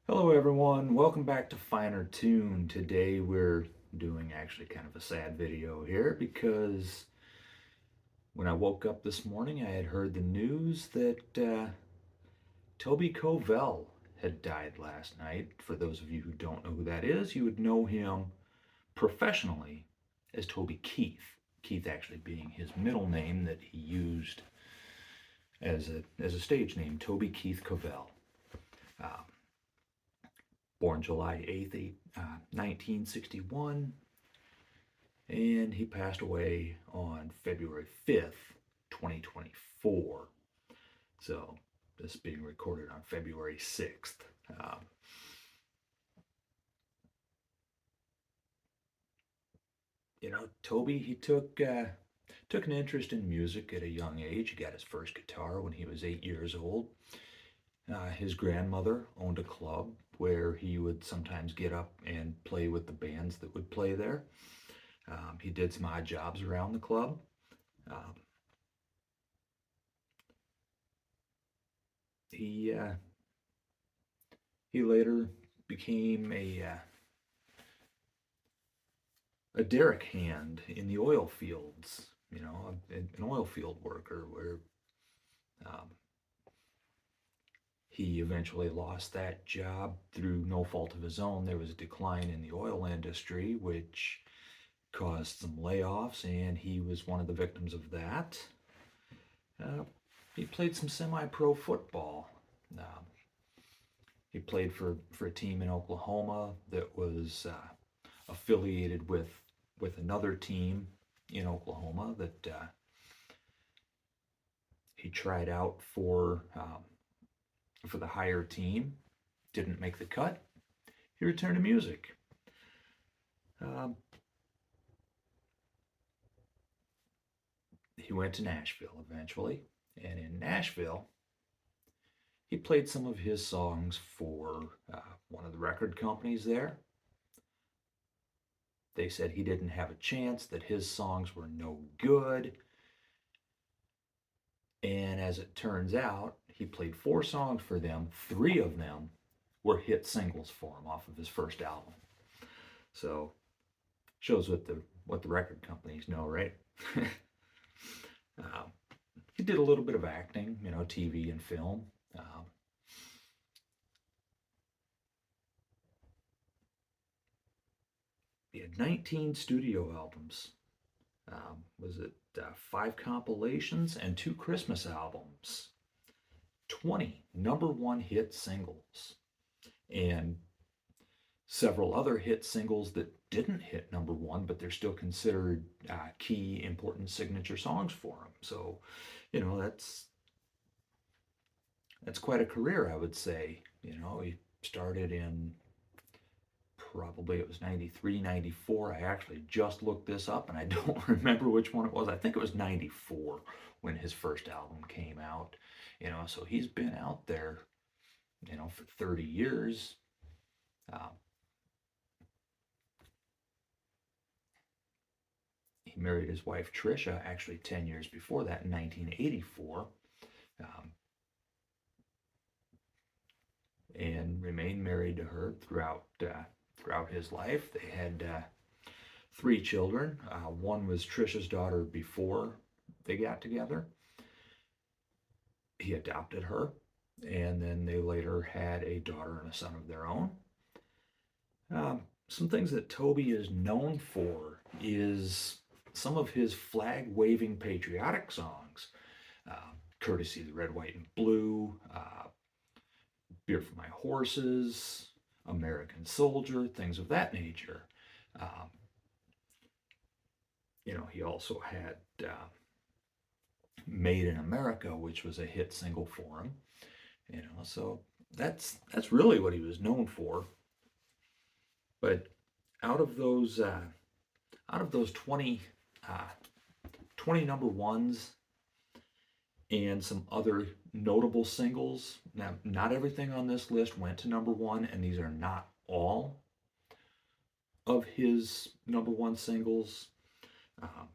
Hello everyone, welcome back to Finer Tune. Today we're doing actually kind of a sad video here because when I woke up this morning I had heard the news that Toby Covell had died last night. For those of you who don't know who that is, you would know him professionally as Toby Keith. Keith actually being his middle name that he used as a stage name, Toby Keith Covell. Uh, Born July 8th, 1961, and he passed away on February 5th, 2024. So this being recorded on February 6th. Um, Toby, he took an interest in music at a young age. He got his first guitar when he was 8 years old. His grandmother owned a club where he would sometimes get up and play with the bands that would play there. He did some odd jobs around the club. Um, he he later became a derrick hand in the oil fields. An oil field worker where um, he eventually lost that job through no fault of his own. There was a decline in the oil industry, which caused some layoffs, and he was one of the victims of that. Uh, he played some semi-pro football. Um, he played for a team in Oklahoma that was affiliated with another team in Oklahoma that he tried out for the higher team. Didn't make the cut. He returned to music. Um, he went to Nashville eventually, and in Nashville, he played some of his songs for one of the record companies there. They said he didn't have a chance, that his songs were no good. And as it turns out, he played 4 songs for them. 3 of them were hit singles for him off of his first album. So shows what the record companies know, right? um, he did a little bit of acting, TV and film. He had 19 studio albums. Was it 5 compilations and 2 Christmas albums? 20 number one hit singles, and several other hit singles that didn't hit number one, but they're still considered key, important signature songs for him. So, that's quite a career, I would say. He started in probably it was 93, 94. I actually just looked this up and I don't remember which one it was. I think it was 94 when his first album came out. So he's been out there, for 30 years. Um, he married his wife Trisha actually 10 years before that in 1984. Um, and remained married to her throughout his life. They had 3 children. One was Trisha's daughter before they got together. He adopted her, and then they later had a daughter and a son of their own. Some things that Toby is known for is some of his flag-waving patriotic songs, courtesy of the Red, White, and Blue, Beer for My Horses, American Soldier, things of that nature. Um, he also had Made in America, which was a hit single for him. So that's really what he was known for. But out of those uh, out of those 20 number ones and some other notable singles, now not everything on this list went to number one, and these are not all of his number one singles. Um,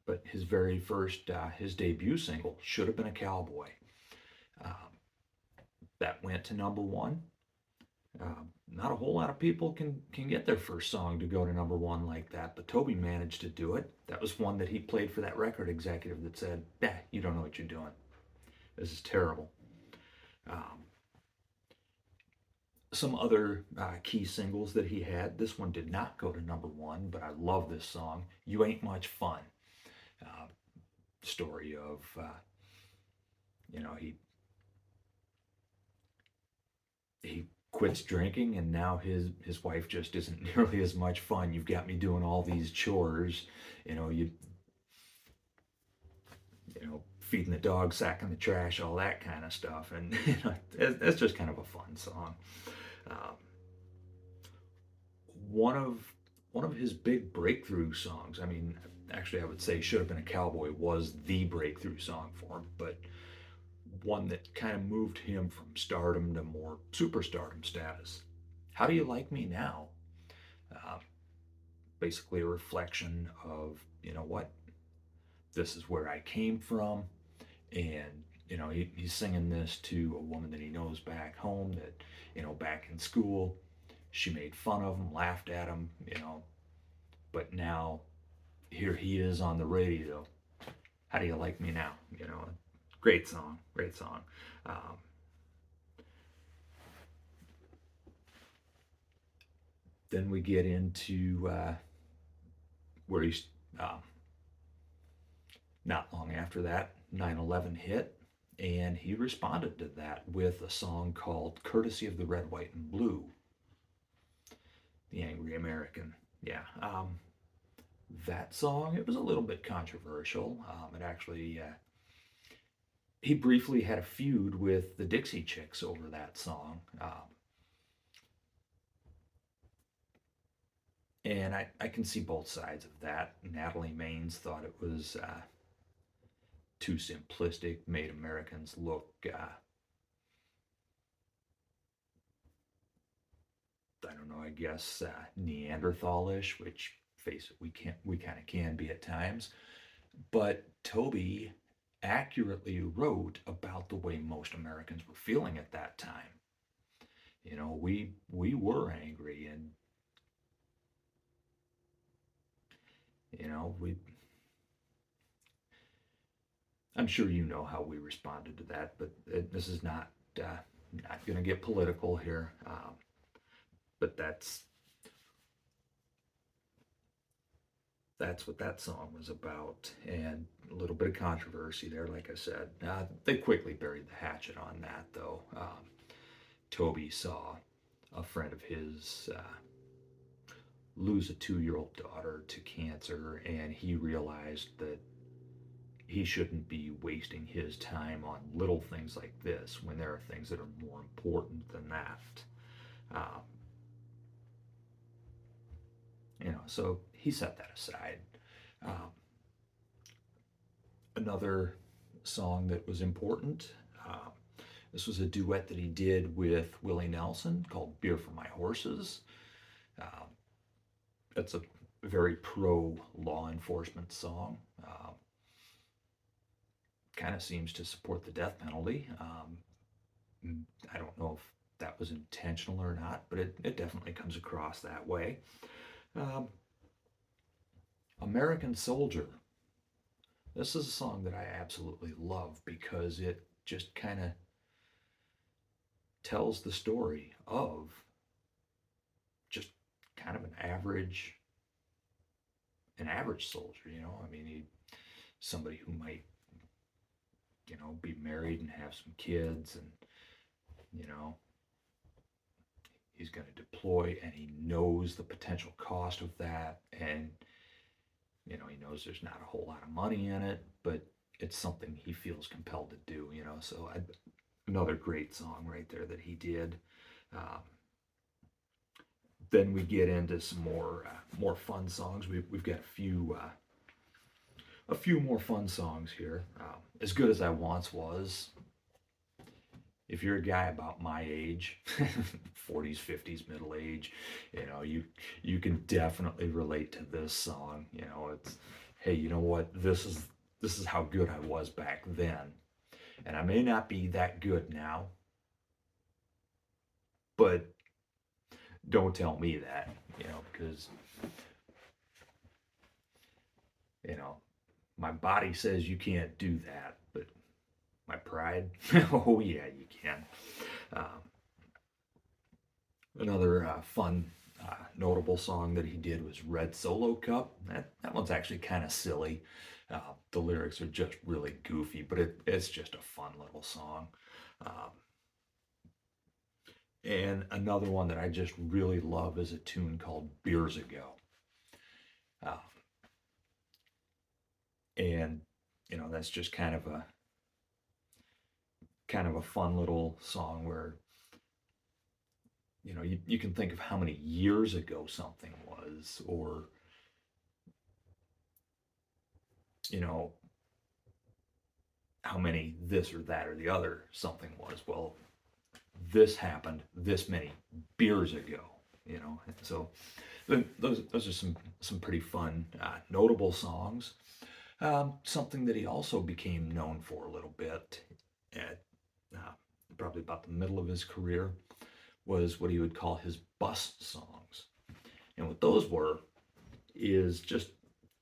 but his very first, his debut single, Should Have Been a Cowboy, um, that went to number one. Not a whole lot of people can get their first song to go to number one like that, but Toby managed to do it. That was one that he played for that record executive that said, "Bah, you don't know what you're doing. This is terrible." Um, some other key singles that he had. This one did not go to number one, but I love this song. "You Ain't Much Fun." Uh, Story of he quits drinking and now his wife just isn't nearly as much fun. You've got me doing all these chores, feeding the dog, sacking the trash, all that kind of stuff, and that's just kind of a fun song. Um, one of one of his big breakthrough songs. I mean, actually, I would say "Should Have Been a Cowboy" was the breakthrough song for him, but one that kind of moved him from stardom to more superstardom status. "How Do You Like Me Now?" Uh, Basically, a reflection of, what, this is where I came from, and he's singing this to a woman that he knows back home, that back in school she made fun of him, laughed at him, but now here he is on the radio. "How do you like me now?" Great song, great song. um, then we get into where he's not long after that 9/11 hit, and he responded to that with a song called "Courtesy of the Red, White, and Blue." The Angry American. Yeah. That song, it was a little bit controversial. It actually, he briefly had a feud with the Dixie Chicks over that song. And I can see both sides of that. Natalie Maines thought it was too simplistic, made Americans look, I don't know, I guess Neanderthalish, which, face it, we kind of can be at times. But Toby accurately wrote about the way most Americans were feeling at that time. We were angry, and we, I'm sure you know how we responded to that, but this is not going to get political here. But that's what that song was about, and a little bit of controversy there. Like I said, they quickly buried the hatchet on that, though. Toby saw a friend of his lose a 2-year-old daughter to cancer, and he realized that he shouldn't be wasting his time on little things like this when there are things that are more important than that. Um, so he set that aside. Um, Another song that was important. This was a duet that he did with Willie Nelson called "Beer for My Horses." Um, that's a very pro law enforcement song. Kind of seems to support the death penalty. I don't know if that was intentional or not, but it definitely comes across that way. Um, "American Soldier." This is a song that I absolutely love because it just kind of tells the story of just kind of an average soldier. I mean, somebody who might be married and have some kids, and you know he's going to deploy, and he knows the potential cost of that, and he knows there's not a whole lot of money in it, but it's something he feels compelled to do. So another great song right there that he did. um, then we get into some more fun songs. We've got a few more fun songs here. "As Good as I Once Was." If you're a guy about my age, 40s, 50s, middle age, you can definitely relate to this song. It's, hey, you know what? This is how good I was back then, and I may not be that good now, but don't tell me that, because, my body says you can't do that, but my pride, oh yeah, you can. Um, Another fun, notable song that he did was Red Solo Cup. That one's actually kind of silly. The lyrics are just really goofy, but it's just a fun little song. Um, and another one that I just really love is a tune called Beers Ago. Uh, and that's just kind of a fun little song where you can think of how many years ago something was, or you know how many this or that or the other something was. Well, this happened this many beers ago. So those are some pretty fun, notable songs. Something that he also became known for a little bit at probably about the middle of his career was what he would call his bus songs. And what those were is just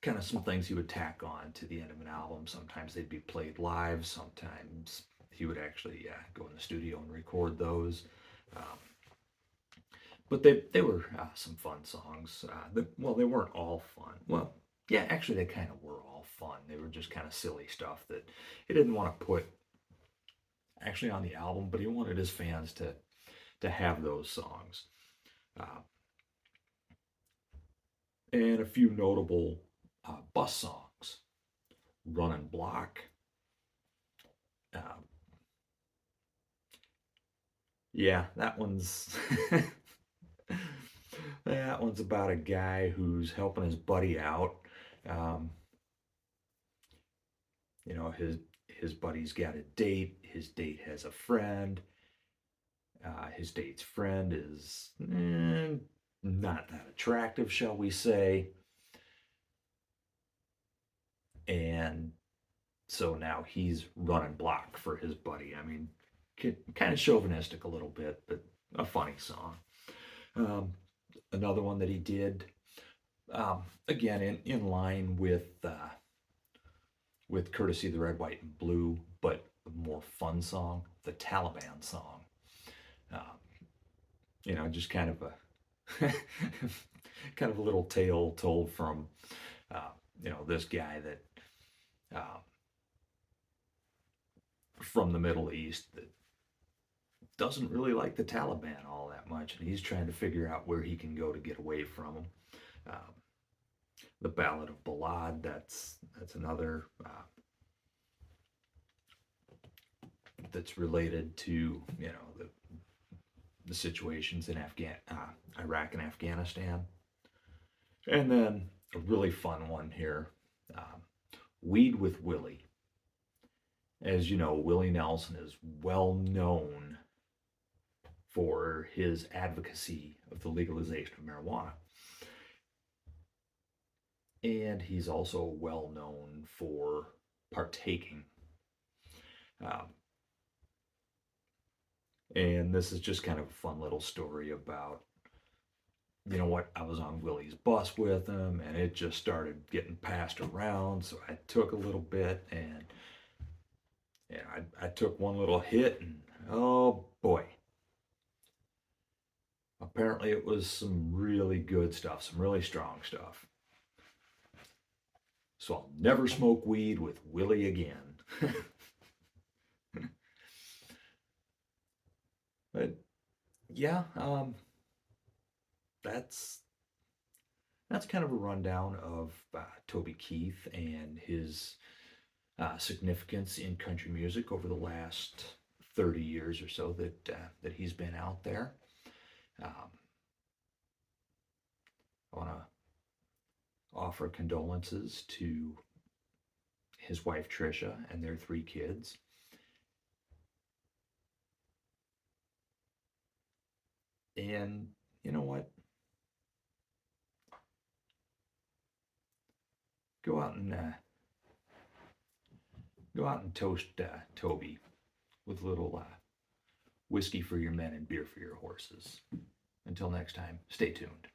kind of some things he would tack on to the end of an album. Sometimes they'd be played live, sometimes he would actually go in the studio and record those. Um, but they were some fun songs. Well, they weren't all fun. Well, yeah, actually, they kind of were all fun. They were just kind of silly stuff that he didn't want to put actually on the album, but he wanted his fans to have those songs. Uh, and a few notable bus songs. Runnin' Block. Um, yeah, that one's that one's about a guy who's helping his buddy out. Um, his buddy's got a date. His date has a friend. His date's friend is not that attractive, shall we say? And so now he's running block for his buddy. I mean, kind of chauvinistic a little bit, but a funny song. Um, Another one that he did, again in line with Courtesy the Red, White, and Blue, but a more fun song, the Taliban song. Um, just kind of a kind of a little tale told from this guy that uh, from the Middle East that doesn't really like the Taliban all that much, and he's trying to figure out where he can go to get away from them. Um, the Ballad of Balad, that's another that's related to the situations in Iraq and Afghanistan. And then a really fun one here, um, Weed with Willie. As you know, Willie Nelson is well known for his advocacy of the legalization of marijuana. And he's also well known for partaking. Um, and this is just kind of a fun little story about, I was on Willie's bus with him and it just started getting passed around. So I took a little bit and I took one little hit and oh boy. Apparently it was some really good stuff, some really strong stuff. So I'll never smoke weed with Willie again. But yeah, that's kind of a rundown of Toby Keith and his significance in country music over the last 30 years or so that he's been out there. Um, I want to offer condolences to his wife Trisha and their 3 kids. And you know what? Go out and toast Toby with a little whiskey for your men and beer for your horses. Until next time, stay tuned.